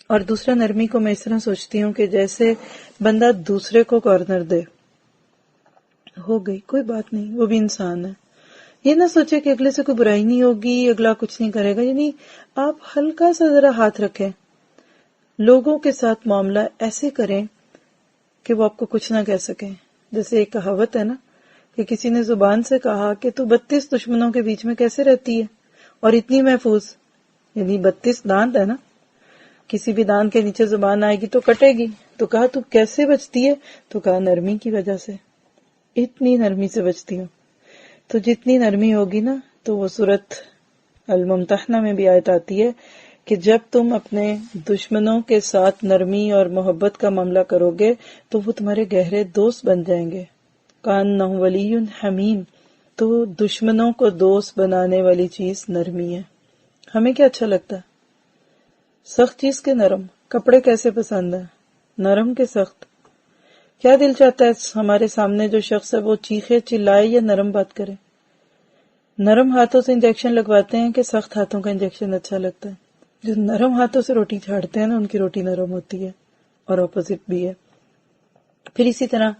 اور دوسرا نرمی کو میں اس طرح سوچتی ہوں کہ جیسے بندہ دوسرے کو کارنر دے، ہو گئی کوئی بات نہیں، وہ بھی انسان ہے، یہ نہ سوچے کہ اگلے سے کوئی برائی نہیں ہوگی، اگلا کچھ نہیں کرے گا، یعنی آپ ہلکا سا ذرا ہاتھ رکھیں، لوگوں کے ساتھ معاملہ ایسے کریں کہ وہ آپ کو کچھ نہ کہہ سکیں. جیسے ایک کہاوت ہے نا کہ کسی نے زبان سے کہا کہ تو 32 دشمنوں کے بیچ میں کیسے رہتی ہے اور اتنی محفوظ، یعنی 32 دانت ہے نا، کسی بھی دانت کے نیچے زبان آئے گی تو کٹے گی، تو کہا تو کیسے بچتی ہے، تو کہا نرمی کی وجہ سے، اتنی نرمی سے بچتی ہوں. تو جتنی نرمی ہوگی نا، تو وہ سورت الممتحنہ میں بھی آیت آتی ہے کہ جب تم اپنے دشمنوں کے ساتھ نرمی اور محبت کا معاملہ کرو گے تو وہ تمہارے گہرے دوست بن جائیں گے. کانہ ولی حمیم. تو دشمنوں کو دوست بنانے والی چیز نرمی ہے. ہمیں کیا اچھا لگتا ہے؟ سخت چیز کے نرم. کپڑے کیسے پسند ہے؟ نرم کے سخت. کیا دل چاہتا ہے ہمارے سامنے جو شخص ہے وہ چیخے چلائے یا نرم بات کرے؟ نرم ہاتھوں سے انجیکشن لگواتے ہیں کہ سخت ہاتھوں کا انجیکشن اچھا لگتا ہے؟ جو نرم ہاتھوں سے روٹی چھاڑتے ہیں نا، ان کی روٹی نرم ہوتی ہے، اور اپوزٹ بھی ہے. پھر اسی طرح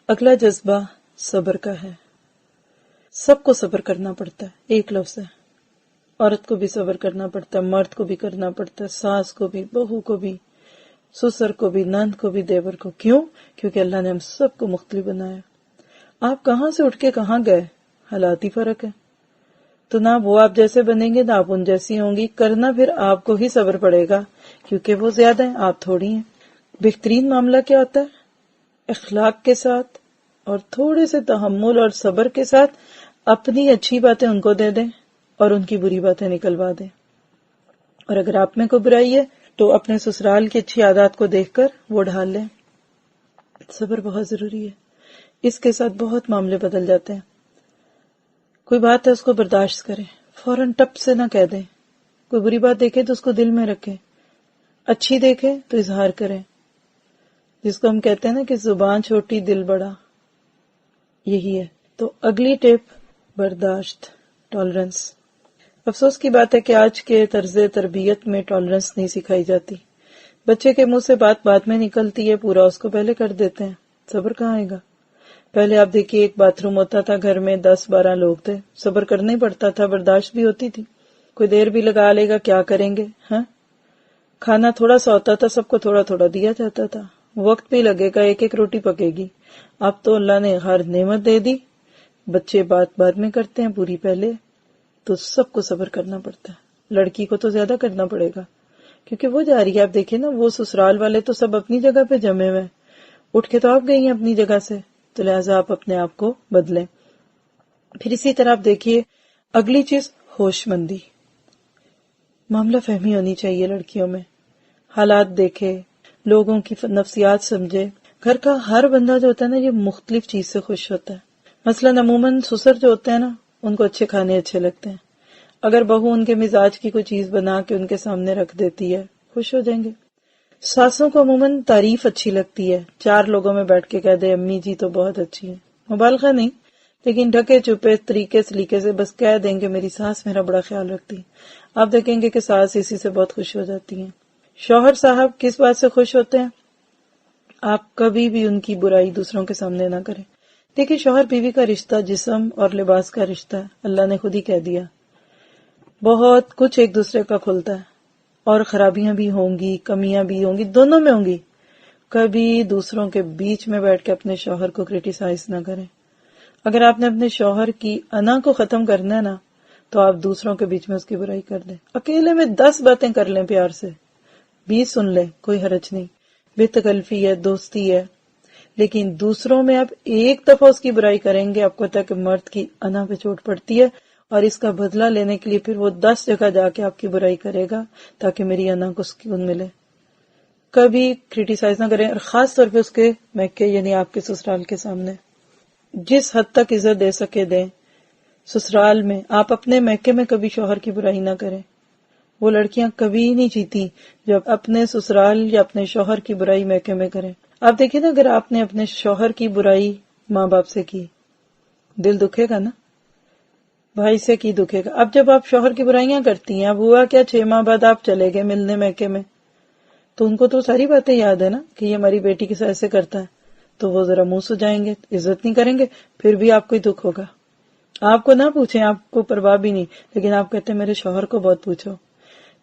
اگلا جذبہ صبر کا ہے. سب کو صبر کرنا پڑتا ہے، ایک لفظ ہے. عورت کو بھی صبر کرنا پڑتا ہے، مرد کو بھی کرنا پڑتا ہے، ساس کو بھی، بہو کو بھی، سسر کو بھی، نند کو بھی، دیور کو. کیوں؟ کیونکہ اللہ نے ہم سب کو مختلف بنایا. آپ کہاں سے اٹھ کے کہاں گئے، حالات ہی فرق ہے. تو نہ وہ آپ جیسے بنیں گے نہ آپ ان جیسی ہوں گی. کرنا پھر آپ کو ہی صبر پڑے گا، کیونکہ وہ زیادہ ہیں، آپ تھوڑی ہیں. بہترین معاملہ کیا ہوتا ہے؟ اخلاق کے ساتھ اور تھوڑے سے تحمل اور صبر کے ساتھ اپنی اچھی باتیں ان کو دے دیں اور ان کی بری باتیں نکلوا دیں. اور اگر آپ میں کوئی برائی ہے تو اپنے سسرال کی اچھی عادات کو دیکھ کر وہ ڈھال لیں. صبر بہت ضروری ہے، اس کے ساتھ بہت معاملے بدل جاتے ہیں. کوئی بات ہے اس کو برداشت کریں، فوراً ٹپ سے نہ کہہ دیں. کوئی بری بات دیکھے تو اس کو دل میں رکھیں، اچھی دیکھے تو اظہار کریں. جس کو ہم کہتے ہیں نا کہ زبان چھوٹی دل بڑا، یہی ہے. تو اگلی ٹپ برداشت، ٹالرنس. افسوس کی بات ہے کہ آج کے طرز تربیت میں ٹالرنس نہیں سکھائی جاتی. بچے کے منہ سے بات بعد میں نکلتی ہے، پورا اس کو پہلے کر دیتے ہیں. صبر کہاں آئے گا؟ پہلے آپ دیکھیے ایک باتھ روم ہوتا تھا، گھر میں 10-12 لوگ تھے، صبر کرنا ہی پڑتا تھا، برداشت بھی ہوتی تھی. کوئی دیر بھی لگا لے گا، کیا کریں گے؟ ہاں، کھانا تھوڑا سا ہوتا تھا، سب کو تھوڑا تھوڑا دیا جاتا تھا. وقت بھی لگے گا، ایک ایک روٹی پکے گی. اب تو اللہ نے ہر نعمت دے دی، بچے بات بعد میں کرتے ہیں، پوری پہلے. تو سب کو صبر کرنا پڑتا ہے. لڑکی کو تو زیادہ کرنا پڑے گا کیونکہ وہ جا رہی ہے. آپ دیکھیں نا، وہ سسرال والے تو سب اپنی جگہ پہ جمے ہوئے، اٹھ کے تو آپ گئی ہیں اپنی جگہ سے، تو لہٰذا آپ اپنے آپ کو بدلیں. پھر اسی طرح آپ دیکھیے اگلی چیز ہوش مندی. معاملہ فہمی ہونی چاہیے لڑکیوں میں. حالات دیکھے، لوگوں کی نفسیات سمجھے. گھر کا ہر بندہ جو ہوتا ہے نا، یہ مختلف چیز سے خوش ہوتا ہے. مثلاً عموماً سسر جو ہوتے ہیں نا، ان کو اچھے کھانے اچھے لگتے ہیں. اگر بہو ان کے مزاج کی کوئی چیز بنا کے ان کے سامنے رکھ دیتی ہے، خوش ہو جائیں گے. ساسوں کو عموماً تعریف اچھی لگتی ہے، 4 لوگوں میں بیٹھ کے کہہ دے امی جی تو بہت اچھی ہیں. مبالغہ نہیں، لیکن ڈھکے چھپے طریقے سلیقے سے بس کہہ دیں گے میری ساس میرا بڑا خیال رکھتی ہے. آپ دیکھیں گے کہ ساس اسی سے بہت خوش ہو جاتی ہیں. شوہر صاحب کس بات سے خوش ہوتے ہیں؟ آپ کبھی بھی ان کی برائی دوسروں کے سامنے نہ کریں. دیکھیں، شوہر بیوی کا رشتہ جسم اور لباس کا رشتہ ہے. اللہ نے خود ہی کہہ دیا، بہت کچھ ایک دوسرے کا کھلتا ہے، اور خرابیاں بھی ہوں گی، کمیاں بھی ہوں گی، دونوں میں ہوں گی. کبھی دوسروں کے بیچ میں بیٹھ کے اپنے شوہر کو کرٹیسائز نہ کریں. اگر آپ نے اپنے شوہر کی انا کو ختم کرنا ہے نا، تو آپ دوسروں کے بیچ میں اس کی برائی کر دیں. اکیلے میں 10 باتیں کر لیں پیار سے، 20 سن لیں، کوئی حرج نہیں. بے تکلفی ہے، دوستی ہے. لیکن دوسروں میں آپ ایک دفعہ اس کی برائی کریں گے، آپ کو پتا ہے کہ مرد کی انا پہ چوٹ پڑتی ہے، اور اس کا بدلہ لینے کے لیے پھر وہ 10 جگہ جا کے آپ کی برائی کرے گا تاکہ میری انا کو سکون ملے. کبھی کرٹیسائز نہ کریں، اور خاص طور پہ اس کے میکے یعنی آپ کے سسرال کے سامنے. جس حد تک عزت دے سکے دیں. سسرال میں آپ اپنے میکے میں کبھی شوہر کی برائی نہ کریں. وہ لڑکیاں کبھی نہیں جیتی جو اپنے سسرال یا اپنے شوہر کی برائی میکے میں کریں. آپ دیکھیں نا، اگر آپ نے اپنے شوہر کی برائی ماں باپ سے کی، دل دکھے گا نا. بھائی سے کی دکھے گا. اب جب آپ شوہر کی برائیاں کرتی ہیں، اب ہوا کیا 6 ماہ بعد آپ چلے گئے ملنے میکے میں، تو ان کو تو ساری باتیں یاد ہے نا کہ یہ ہماری بیٹی کے ساتھ ایسے کرتا ہے، تو وہ ذرا منہ سجائیں گے، عزت نہیں کریں گے، پھر بھی آپ کو ہی دکھ ہوگا. آپ کو نہ پوچھیں، آپ کو پرواہ بھی نہیں، لیکن آپ کہتے ہیں میرے شوہر کو بہت پوچھو.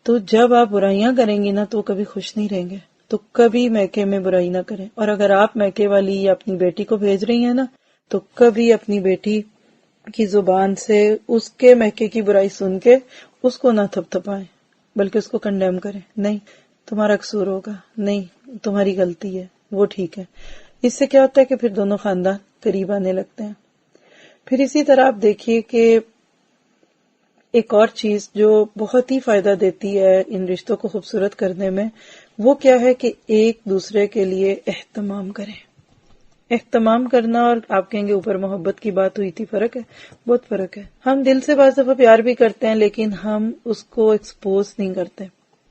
تو جب آپ برائیاں کریں گی نا تو کبھی خوش نہیں رہیں گے. تو کبھی میکے میں برائی نہ کریں. اور اگر آپ میکے والی یا اپنی بیٹی کو بھیج رہی ہیں نا، تو کبھی اپنی بیٹی کی زبان سے اس کے میکے کی برائی سن کے اس کو نہ تھپ تھپائیں، بلکہ اس کو کنڈیم کریں. نہیں تمہارا قصور ہوگا، نہیں تمہاری غلطی ہے، وہ ٹھیک ہے. اس سے کیا ہوتا ہے کہ پھر دونوں خاندان قریب آنے لگتے ہیں. پھر اسی طرح آپ دیکھیے کہ ایک اور چیز جو بہت ہی فائدہ دیتی ہے ان رشتوں کو خوبصورت کرنے میں، وہ کیا ہے کہ ایک دوسرے کے لیے اہتمام کریں. اہتمام کرنا اور آپ کہیں گے اوپر محبت کی بات ہوئی تھی، فرق ہے، بہت فرق ہے. ہم دل سے بعض دفعہ پیار بھی کرتے ہیں لیکن ہم اس کو ایکسپوز نہیں کرتے.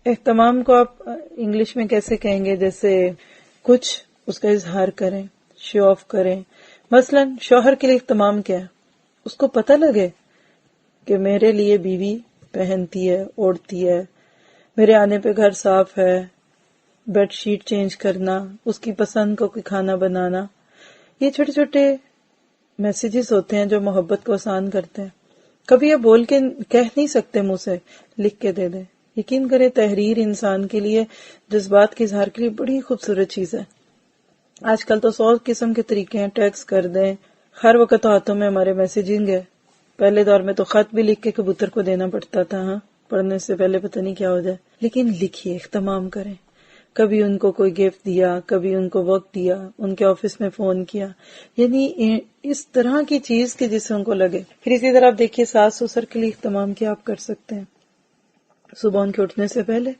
اہتمام کو آپ انگلش میں کیسے کہیں گے؟ جیسے کچھ اس کا اظہار کریں، شو آف کریں. مثلا شوہر کے لیے اہتمام کیا ہے؟ اس کو پتہ لگے کہ میرے لیے بیوی پہنتی ہے، اوڑھتی ہے، میرے آنے پہ گھر صاف ہے، بیڈ شیٹ چینج کرنا، اس کی پسند کو کوئی کھانا بنانا. یہ چھوٹے چھوٹے میسیجز ہوتے ہیں جو محبت کو آسان کرتے ہیں. کبھی آپ بول کے کہہ نہیں سکتے، منہ سے لکھ کے دے دیں. یقین کریں تحریر انسان کے لیے، جذبات کے اظہار کے لیے بڑی خوبصورت چیز ہے. آج کل تو 100 قسم کے طریقے ہیں. ٹیکس کر دیں، ہر وقت تو ہاتھوں میں ہمارے میسیجنگ ہے. پہلے دور میں تو خط بھی لکھ کے کبوتر کو دینا پڑتا تھا، ہاں پڑھنے سے پہلے پتہ نہیں کیا ہو جائے. لیکن لکھیے، اہتمام کریں. کبھی ان کو کوئی گفٹ دیا، کبھی ان کو وقت دیا، ان کے آفس میں فون کیا، یعنی اس طرح کی چیز کہ جس سے ان کو لگے. پھر اسی طرح آپ دیکھیے ساس سسر کے لیے اہتمام کیا آپ کر سکتے ہیں. صبح ان کے اٹھنے سے پہلے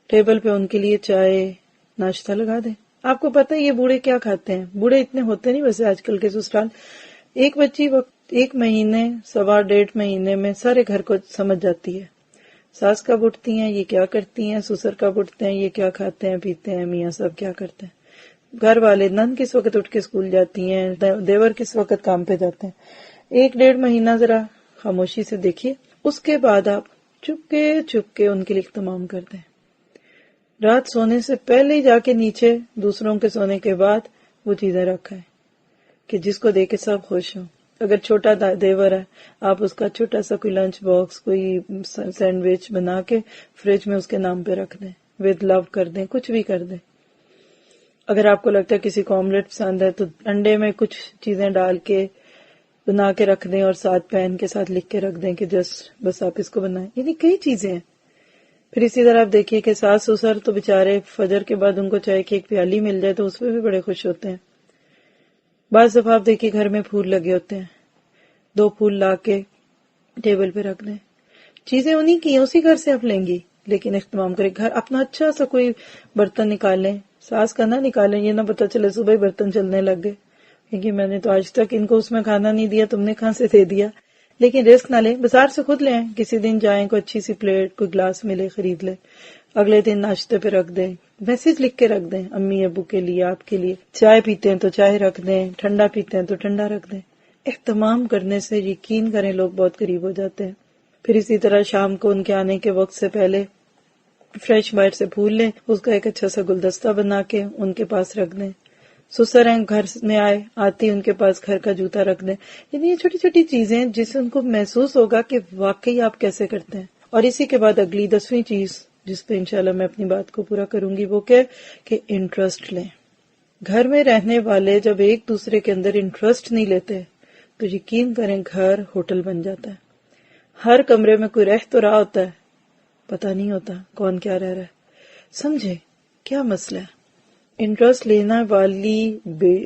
ٹیبل پہ ان کے لیے چائے ناشتہ لگا دیں. آپ کو پتہ ہے یہ بوڑھے کیا کھاتے ہیں؟ بوڑھے اتنے ہوتے نہیں ویسے آج کل کے سسرال. ایک بچی وقت 1 مہینے 1.5 مہینے میں سارے گھر کو سمجھ جاتی ہے. ساس کب اٹھتی ہیں، یہ کیا کرتی ہیں، سسر کب اٹھتے ہیں، یہ کیا کھاتے ہیں پیتے ہیں، میاں صاحب کیا کرتے ہیں، گھر والے نند کس وقت اٹھ کے اسکول جاتی ہیں، دیور کس وقت کام پہ جاتے ہیں. 1-1.5 مہینہ ذرا خاموشی سے دیکھیے. اس کے بعد آپ چپ کے ان کے لیے اہتمام کر دیں. رات سونے سے پہلے ہی جا کے نیچے دوسروں کے سونے کے بعد وہ چیزیں رکھیں کہ جس کو دے کے سب خوش ہوں. اگر چھوٹا دیور ہے، آپ اس کا چھوٹا سا کوئی لنچ باکس، کوئی سینڈوچ بنا کے فریج میں اس کے نام پہ رکھ دیں، ود لو کر دیں، کچھ بھی کر دیں. اگر آپ کو لگتا ہے کسی کو آملیٹ پسند ہے تو انڈے میں کچھ چیزیں ڈال کے بنا کے رکھ دیں اور ساتھ پین کے ساتھ لکھ کے رکھ دیں کہ بس آپ اس کو بنائیں. یعنی کئی چیزیں ہیں. پھر اسی طرح آپ دیکھیے کہ ساس سسر تو بےچارے فجر کے بعد ان کو چائے کی 1 پیالی مل جائے تو اس پہ بھی بڑے خوش ہوتے ہیں. بعض دفعہ آپ دیکھیے گھر میں پھول لگے ہوتے ہیں، 2 پھول لا کے ٹیبل پہ رکھ دیں. چیزیں انہی کی ہیں، اسی گھر سے آپ لیں گی، لیکن اہتمام کریں. گھر اپنا اچھا سا کوئی برتن نکالیں، ساس کا نہ نکالیں، یہ نہ پتا چلے صبح ہی برتن چلنے لگ گئے کیونکہ میں نے تو آج تک ان کو اس میں کھانا نہیں دیا، تم نے کہاں سے دے دیا. لیکن رسک نہ لیں، بازار سے خود لیں. کسی دن جائیں، کوئی اچھی سی پلیٹ، کوئی گلاس ملے خرید لیں، اگلے دن ناشتے پہ رکھ دیں. میسج لکھ کے رکھ دیں امی ابو کے لیے، آپ کے لیے. چائے پیتے ہیں تو چائے رکھ دیں، ٹھنڈا پیتے ہیں تو ٹھنڈا رکھ دیں. اہتمام کرنے سے یقین کریں لوگ بہت قریب ہو جاتے ہیں. پھر اسی طرح شام کو ان کے آنے کے وقت سے پہلے فریش باہر سے پھول لیں، اس کا ایک اچھا سا گلدستہ بنا کے ان کے پاس رکھ دیں. سسر ہیں، گھر میں آتی ان کے پاس گھر کا جوتا رکھ دیں. یعنی یہ چھوٹی چھوٹی چیزیں جس سے ان کو محسوس ہوگا کہ واقعی آپ کیسے کرتے ہیں. اور اسی کے بعد اگلی 10ویں چیز جس پہ انشاءاللہ میں اپنی بات کو پورا کروں گی، وہ کیا کہ انٹرسٹ لیں. گھر میں رہنے والے جب ایک دوسرے کے اندر انٹرسٹ نہیں لیتے تو یقین کریں گھر ہوٹل بن جاتا ہے. ہر کمرے میں کوئی رہ تو رہا ہوتا ہے، پتہ نہیں ہوتا کون کیا رہ رہا ہے. سمجھے کیا مسئلہ ہے. انٹرسٹ لینا والی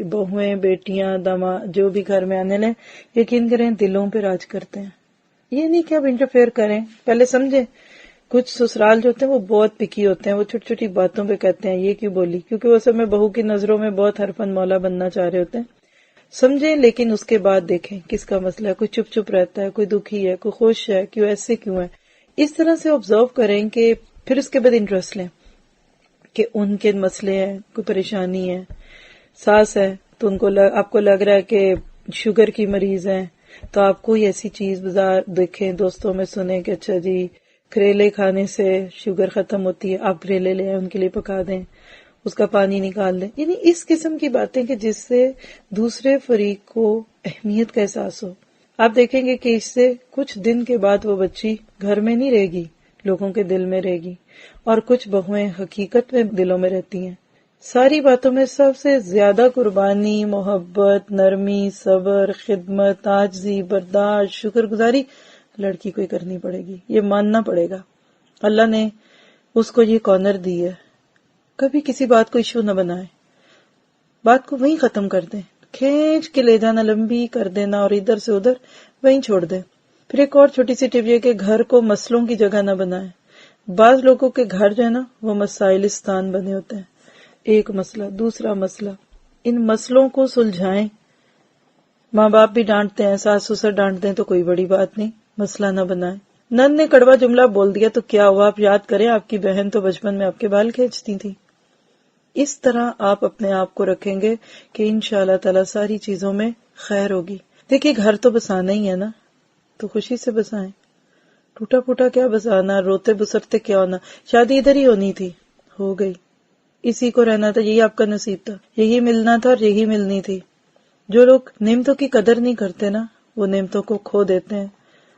بہویں، بیٹیاں، داماد جو بھی گھر میں آنے لیں، یقین کریں دلوں پہ راج کرتے ہیں. یہ نہیں کہ اب انٹرفیئر کریں، پہلے سمجھیں. کچھ سسرال جو ہوتے ہیں وہ بہت پکی ہوتے ہیں، وہ چھوٹی چھوٹی باتوں پہ کہتے ہیں یہ کیوں بولی، کیونکہ وہ سب میں بہو کی نظروں میں بہت حرفن مولا بننا چاہ رہے ہوتے ہیں. سمجھیں لیکن اس کے بعد دیکھیں کس کا مسئلہ ہے. کوئی چپ چپ رہتا ہے، کوئی دکھی ہے، کوئی خوش ہے، کیوں ایسے کیوں ہے. اس طرح سے آبزرو کریں کہ پھر اس کے بعد انٹرسٹ لیں کہ ان کے مسئلے ہیں، کوئی پریشانی ہے. ساس ہے تو ان کو آپ کو لگ رہا ہے کہ شوگر کی مریض ہیں تو آپ کوئی ایسی چیز بازار دیکھیں، دوستوں میں سنیں کہ اچھا جی کریلے کھانے سے شوگر ختم ہوتی ہے، آپ کریلے لے آئیں، ان کے لیے پکا دیں، اس کا پانی نکال دیں، یعنی اس قسم کی باتیں کہ جس سے دوسرے فریق کو اہمیت کا احساس ہو۔ آپ دیکھیں گے کہ اس سے کچھ دن کے بعد وہ بچی گھر میں نہیں رہے گی، لوگوں کے دل میں رہے گی، اور کچھ بہویں حقیقت میں دلوں میں رہتی ہیں۔ ساری باتوں میں سب سے زیادہ قربانی، محبت، نرمی، صبر، خدمت، عاجزی، برداشت، شکر گزاری لڑکی کو ہی کرنی پڑے گی، یہ ماننا پڑے گا۔ اللہ نے اس کو یہ کارنر دی ہے، کبھی کسی بات کو ایشو نہ بنائے، بات کو وہیں ختم کر دیں، کھینچ کے لے جانا، لمبی کر دینا اور ادھر سے ادھر وہیں چھوڑ دیں۔ پھر ایک اور چھوٹی سی ٹپ یہ کہ گھر کو مسئلوں کی جگہ نہ بنائیں۔ بعض لوگوں کے گھر جو ہے نا وہ مسائلستان بنے ہوتے ہیں، ایک مسئلہ دوسرا مسئلہ، ان مسئلوں کو سلجھائیں۔ ماں باپ بھی ڈانٹتے ہیں، ساس سسر ڈانٹتے ہیں تو کوئی بڑی بات نہیں، مسئلہ نہ بنائیں۔ نن نے کڑوا جملہ بول دیا تو کیا ہوا، آپ یاد کریں آپ کی بہن تو بچپن میں آپ کے بال کھینچتی تھی۔ اس طرح آپ اپنے آپ کو رکھیں گے کہ انشاءاللہ تعالی ساری چیزوں میں خیر ہوگی۔ دیکھیے گھر تو بسانا ہی ہے نا، تو خوشی سے بسائیں، ٹوٹا پھوٹا کیا بسانا، روتے بسرتے کیا ہونا، شادی ادھر ہی ہونی تھی، ہو گئی، اسی کو رہنا تھا، یہی آپ کا نصیب تھا، یہی ملنا تھا اور یہی ملنی تھی۔ جو لوگ نعمتوں کی قدر نہیں کرتے نا وہ نعمتوں کو کھو دیتے ہیں۔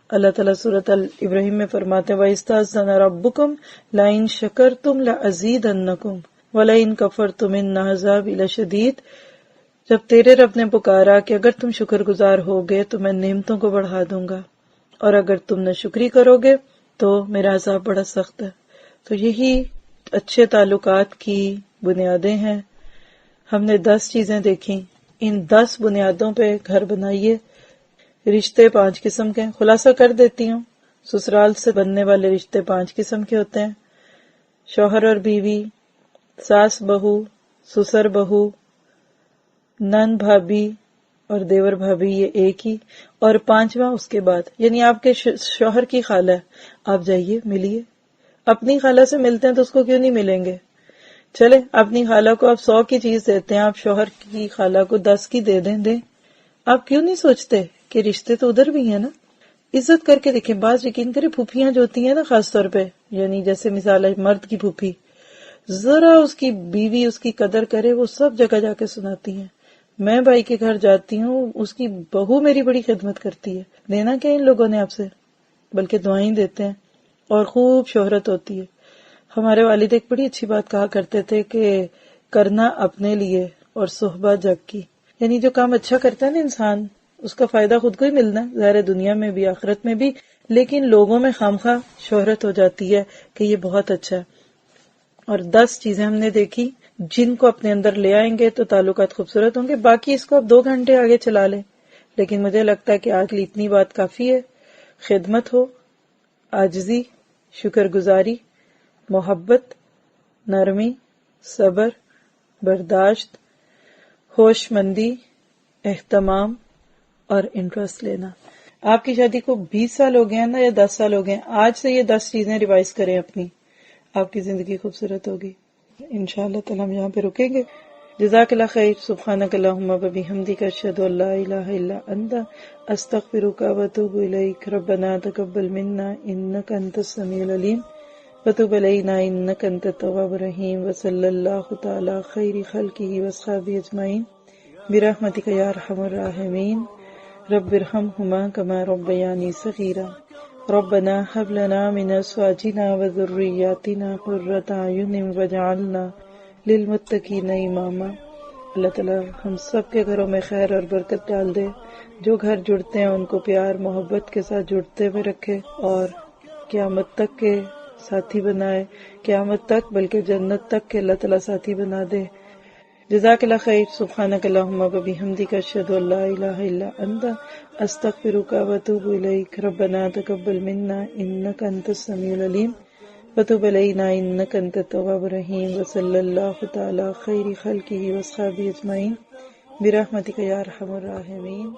اللہ تعالیٰ سورۃ ابراہیم میں فرماتے ہیں وَإِسْتَأْذَنَ رَبُّكُمْ لَئِن شَكَرْتُمْ لَأَزِيدَنَّكُمْ وَلَئِن كَفَرْتُمْ إِنَّ عَذَابِي لَشَدِيدٌ۔ جب تیرے رب نے پکارا کہ اگر تم شکر گزار ہوگے تو میں نعمتوں کو بڑھا دوں گا، اور اگر تم ناشکری کرو گے تو میرا عذاب بڑا سخت ہے۔ تو یہی اچھے تعلقات کی بنیادیں ہیں۔ ہم نے 10 چیزیں دیکھیں، ان 10 بنیادوں پہ گھر بنائیے۔ رشتے 5 قسم کے ہیں، خلاصہ کر دیتی ہوں۔ سسرال سے بننے والے رشتے 5 قسم کے ہوتے ہیں، شوہر اور بیوی، ساس بہو، سسر بہو، نند بھابھی اور دیور بھابھی، یہ ایک ہی، اور 5واں اس کے بعد، یعنی آپ کے شوہر کی خالہ ہے، آپ جائیے ملیے، اپنی خالہ سے ملتے ہیں تو اس کو کیوں نہیں ملیں گے؟ چلے اپنی خالہ کو آپ 100 کی چیز دیتے ہیں، آپ شوہر کی خالہ کو 10 کی دے دیں۔ آپ کیوں نہیں سوچتے کہ رشتے تو ادھر بھی ہیں نا؟ عزت کر کے دیکھیں، بعض یقین کرے پھوپھیاں جو ہوتی ہیں نا خاص طور پہ، یعنی جیسے مثال ہے مرد کی پھوپھی، ذرا اس کی بیوی اس کی قدر کرے وہ سب جگہ جا کے سناتی ہیں، میں بھائی کے گھر جاتی ہوں اس کی بہو میری بڑی خدمت کرتی ہے۔ دینا کیا ان لوگوں نے آپ سے، بلکہ دعائیں دیتے ہیں اور خوب شہرت ہوتی ہے۔ ہمارے والد ایک بڑی اچھی بات کہا کرتے تھے کہ کرنا اپنے لیے اور صحبہ جگ کی، یعنی جو کام اچھا کرتا ہے نا انسان اس کا فائدہ خود کو ہی ملنا ہے، ظاہر دنیا میں بھی آخرت میں بھی، لیکن لوگوں میں خامخواہ شہرت ہو جاتی ہے کہ یہ بہت اچھا ہے۔ اور 10 چیزیں ہم نے دیکھی جن کو اپنے اندر لے آئیں گے تو تعلقات خوبصورت ہوں گے۔ باقی اس کو آپ 2 گھنٹے آگے چلا لیں، لیکن مجھے لگتا ہے کہ آج لی اتنی بات کافی ہے۔ خدمت ہو، عاجزی، شکر گزاری، محبت، نرمی، صبر، برداشت، ہوش مندی، اہتمام اور انٹرسٹ لینا۔ آپ کی شادی کو 20 سال ہو گئے ہیں نا یا 10 سال ہو گئے ہیں، آج سے یہ 10 چیزیں ریوائز کریں اپنی، آپ کی زندگی خوبصورت ہوگی۔ انشاءاللہ تعالی ہم یہاں پہ رکیں گے۔ جزاک اللہ خیر، سبحانک اللہم و بحمدک، اشہد ان لا الہ الا انت، استغفرک و اتوب الیک۔ ربنا تقبل منا انک انت السمیع العلیم وتب علینا انک انت التواب الرحیم، وصلی اللہ تعالی خیر خلقہ واصحابہ اجمعین برحمتک یا ارحم الراحمین۔ رب ارحمہما کما ربیانی صغیرا۔ ربنا هب لنا من ازواجنا وذریاتنا قرۃ اعین واجعلنا للمتقین اماما۔ اللہ تعالیٰ ہم سب کے گھروں میں خیر اور برکت ڈال دے، جو گھر جڑتے ہیں ان کو پیار محبت کے ساتھ جڑتے ہوئے رکھے اور قیامت تک کے ساتھی بنائے، قیامت تک بلکہ جنت تک کے اللہ تعالیٰ ساتھی بنا دے۔ جزاک اللہ خیر، سبحانک اللہم و بحمدک، اشہد ان لا الہ الا انت، استغفرک و اتوب الیک۔ ربنا تقبل منا انک انت السمیع العلیم وتب علینا انک انت التواب الرحیم، وصلی اللہ تعالی خیر خلقہ واصحابہ اجمعین برحمتک یا ارحم الراحمین۔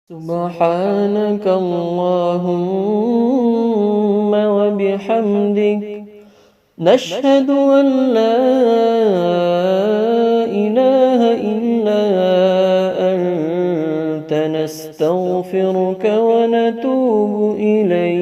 سبحانك اللهم وبحمدك نشهد أن لا إله إلا أنت نستغفرك ونتوب إليك.